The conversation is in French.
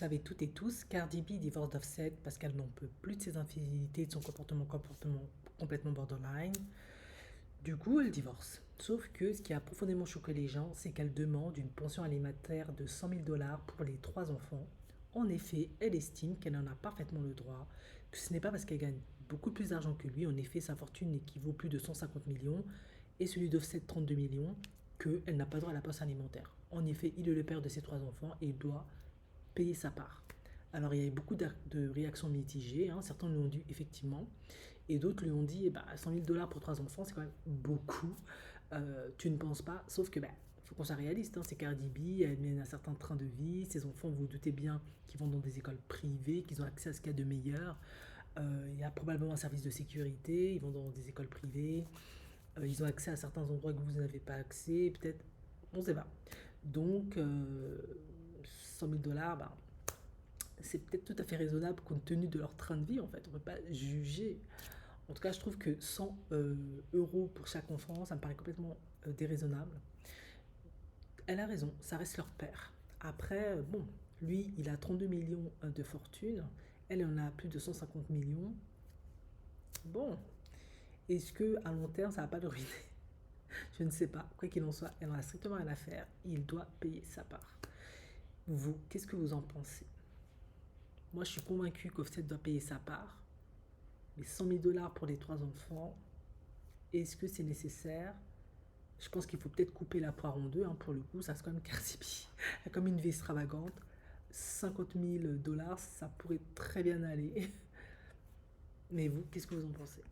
savez toutes et tous, Cardi B divorce d'Offset parce qu'elle n'en peut plus de ses infidélités, de son comportement complètement borderline. Du coup, elle divorce. Sauf que ce qui a profondément choqué les gens, c'est qu'elle demande une pension alimentaire de 100 000 dollars pour les trois enfants. En effet, elle estime qu'elle en a parfaitement le droit, que ce n'est pas parce qu'elle gagne beaucoup plus d'argent que lui, en effet sa fortune équivaut plus de 150 millions, et celui d'Offset 32 millions, qu'elle n'a pas droit à la pension alimentaire. En effet, il est le père de ses trois enfants et il doit payer sa part. Alors il y a eu beaucoup de réactions mitigées, hein. Certains lui ont dit effectivement, et d'autres lui ont dit, eh ben, 100 000 dollars pour trois enfants, c'est quand même beaucoup. Tu ne penses pas, sauf que, ben, faut qu'on soit réaliste, hein. C'est Cardi B, elle mène un certain train de vie, ses enfants, vous vous doutez bien qu'ils vont dans des écoles privées, qu'ils ont accès à ce qu'il y a de meilleur. Il y a probablement un service de sécurité, ils vont dans des écoles privées, ils ont accès à certains endroits que vous n'avez pas accès, peut-être, on ne sait pas. Donc, 100 000 dollars, ben, c'est peut-être tout à fait raisonnable compte tenu de leur train de vie en fait. On ne peut pas juger. En tout cas, je trouve que 100 euros pour chaque enfant, ça me paraît complètement déraisonnable. Elle a raison, ça reste leur père. Après, bon, lui, il a 32 millions de fortune, elle en a plus de 150 millions. Bon, est-ce que à long terme, ça va pas le ruiner? Je ne sais pas. Quoi qu'il en soit, elle en a strictement rien à faire. Il doit payer sa part. Vous, qu'est-ce que vous en pensez? Moi, je suis convaincu qu'Offset doit payer sa part. Mais 100 000 dollars pour les trois enfants, est-ce que c'est nécessaire? Je pense qu'il faut peut-être couper la poire en deux, hein, pour le coup, ça c'est quand même Cardi B. Elle a comme une vie extravagante. 50 000 dollars, ça pourrait très bien aller. Mais vous, qu'est-ce que vous en pensez?